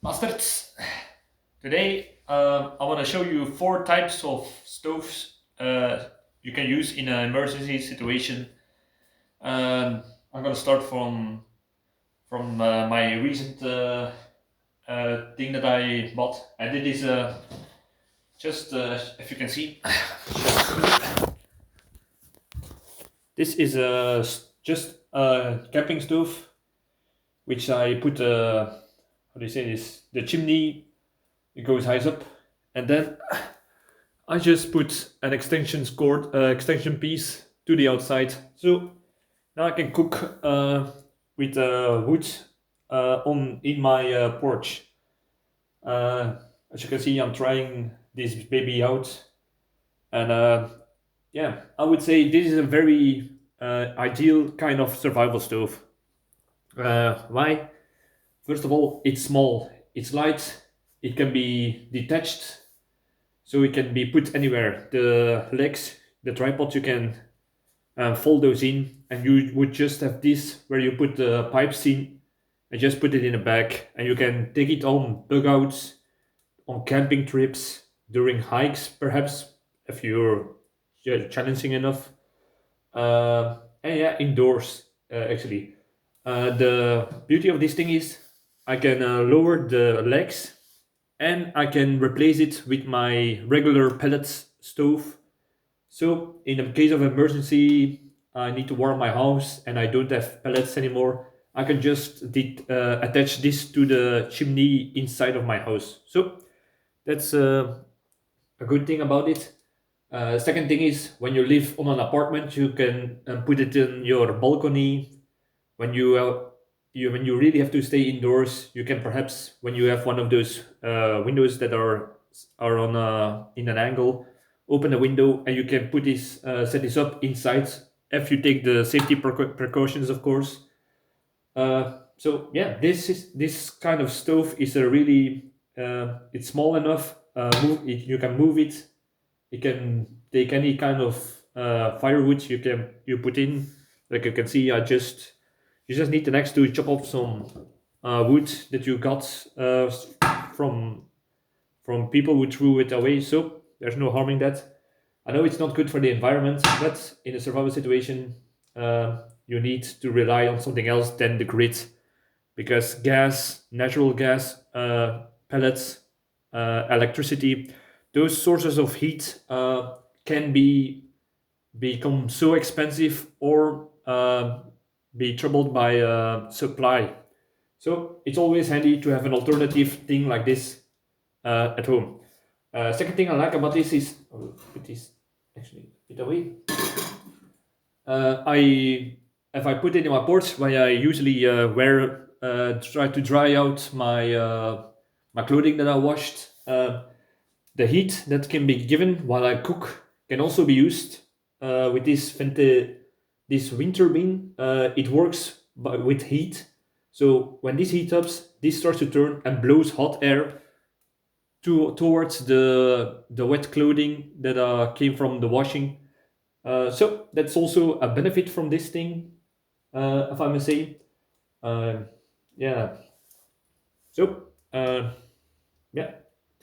Bastards! Today I want to show you four types of stoves you can use in an emergency situation. I'm gonna start from my recent thing that I bought. I did this just if you can see. This is just a camping stove which I put how do you say this? The chimney it goes high up, and then I just put an extension piece to the outside. So now I can cook with wood on in my porch. As you can see, I'm trying this baby out, and yeah, I would say this is a very ideal kind of survival stove. Why? First of all, it's small, it's light, it can be detached, so it can be put anywhere. The legs, the tripod, you can fold those in, and you would just have this where you put the pipes in and just put it in a bag, and you can take it on bug outs, on camping trips, during hikes, perhaps if you're challenging enough, and yeah, indoors actually. The beauty of this thing is I can lower the legs and I can replace it with my regular pellets stove. So, in the case of emergency, I need to warm my house and I don't have pellets anymore. I can just attach this to the chimney inside of my house. So, that's a good thing about it. Second thing is when you live on an apartment, you can put it in your balcony. When when you really have to stay indoors, you can perhaps when you have one of those windows that are on in an angle, open the window and you can put this set this up inside if you take the safety precautions, of course. So yeah, this kind of stove is a really it's small enough. You can move it. You can take any kind of firewood you put in. Like you can see, you just need the next to chop up some wood that you got from from people who threw it away. So there's no harming that. I know it's not good for the environment, but in a survival situation, you need to rely on something else than the grid, because gas, natural gas, pellets, electricity, those sources of heat can become so expensive or be troubled by supply. So it's always handy to have an alternative thing like this at home. Second thing I like about this is put this actually a bit away. I if I put it in my porch, where I usually try to dry out my clothing that I washed. The heat that can be given while I cook can also be used with this wind turbine. It works with heat. So when this heats up, this starts to turn and blows hot air towards the wet clothing that came from the washing. So that's also a benefit from this thing, if I may say. Uh, yeah. So yeah,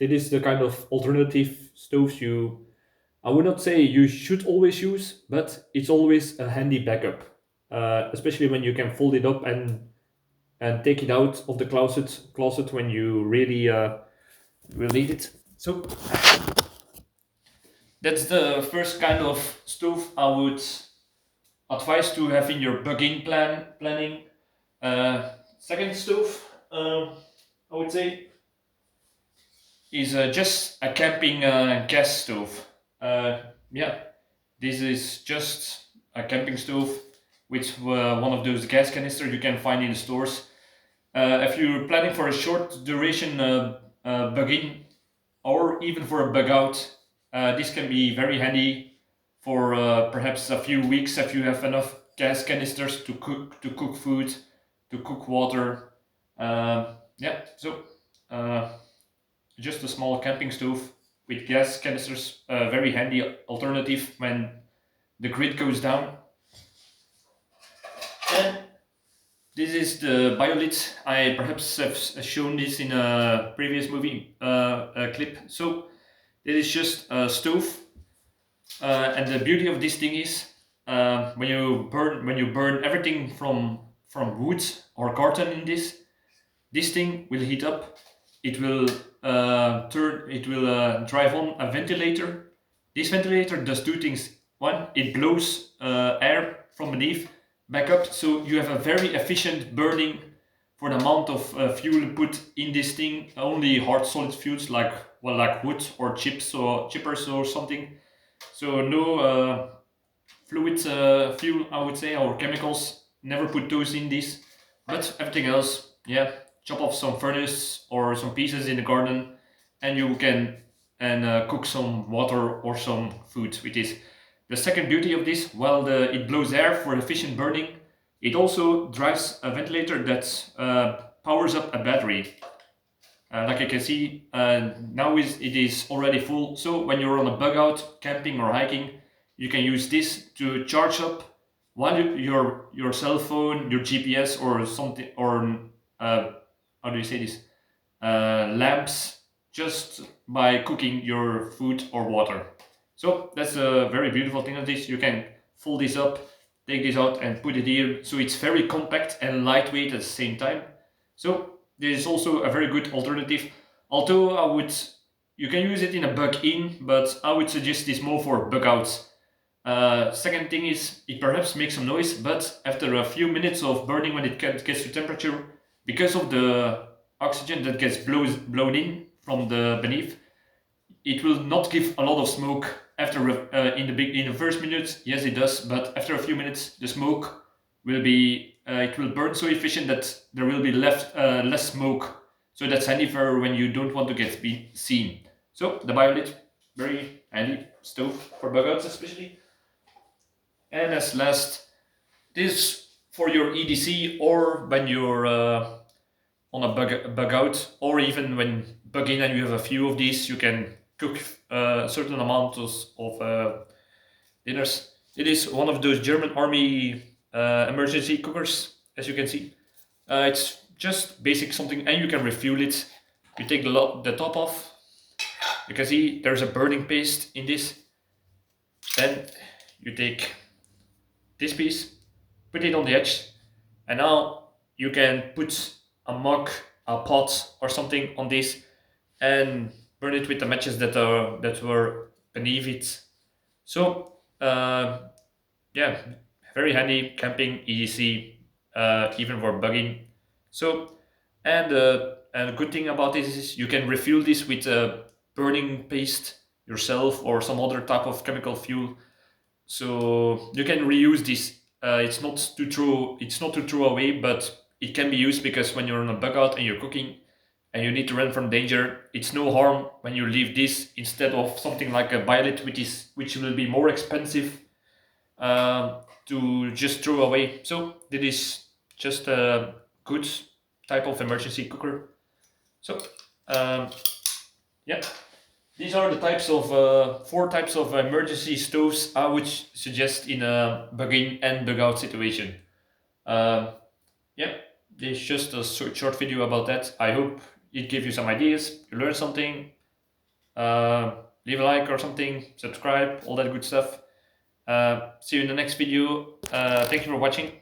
it is the kind of alternative stoves I would not say you should always use, but it's always a handy backup, especially when you can fold it up and take it out of the closet when you really will need it. So that's the first kind of stove I would advise to have in your bugging planning. Second stove, I would say, is just a camping gas stove. Yeah, this is just a camping stove with one of those gas canisters you can find in the stores. If you're planning for a short duration bug in or even for a bug out, this can be very handy for perhaps a few weeks if you have enough gas canisters to cook food, to cook water. Yeah, so just a small camping stove with gas canisters, a very handy alternative when the grid goes down. And This is the Biolite. I perhaps have shown this in a previous movie clip. So it is just a stove, and the beauty of this thing is when you burn everything from wood or carton in this thing will heat up. It will drive on a ventilator. This ventilator does two things. One, it blows air from beneath back up, so you have a very efficient burning for the amount of fuel put in this thing. Only hard solid fuels like wood or chippers or something. So no fluid fuel, I would say, or chemicals. Never put those in this. But everything else, yeah, chop off some furnace or some pieces in the garden, and you can cook some water or some food with this. The second beauty of this, while it blows air for efficient burning, it also drives a ventilator that powers up a battery. Like you can see, now it is already full. So when you're on a bug out, camping or hiking, you can use this to charge up while your cell phone, your GPS or something, or how do you say this? Lamps, just by cooking your food or water. So that's a very beautiful thing of this. You can fold this up, take this out and put it here. So it's very compact and lightweight at the same time. So this is also a very good alternative. Although you can use it in a bug in, but I would suggest this more for bug outs. Second thing is, it perhaps makes some noise, but after a few minutes of burning when it gets to temperature, because of the oxygen that gets blown in from the beneath, it will not give a lot of smoke. After in the first minutes, yes it does, but after a few minutes the smoke will be it will burn so efficient that there will be less smoke. So that's handy for when you don't want to get seen. So the Biolite, very handy stove for bug outs especially. And as last, this for your EDC or when you're on a bug out, or even when bug in and you have a few of these, you can cook a certain amount of dinners. It is one of those German army emergency cookers, as you can see. It's just basic something, and you can refuel it. You take the top off. You can see there's a burning paste in this. Then you take this piece, put it on the edge, and now you can put a mug, a pot or something on this and burn it with the matches that were beneath it. So yeah, very handy camping, easy, even for bugging. So and a good thing about this is you can refuel this with a burning paste yourself or some other type of chemical fuel. So you can reuse this. It's not to throw away, but it can be used because when you're on a bug out and you're cooking and you need to run from danger, it's no harm when you leave this instead of something like a Biolite, which will be more expensive to just throw away. So this is just a good type of emergency cooker. So yeah. These are the types of 4 types of emergency stoves I would suggest in a bug-in and bug-out situation. Yeah, this is just a short video about that. I hope it gave you some ideas, you learned something. Leave a like or something, subscribe, all that good stuff. See you in the next video. Thank you for watching.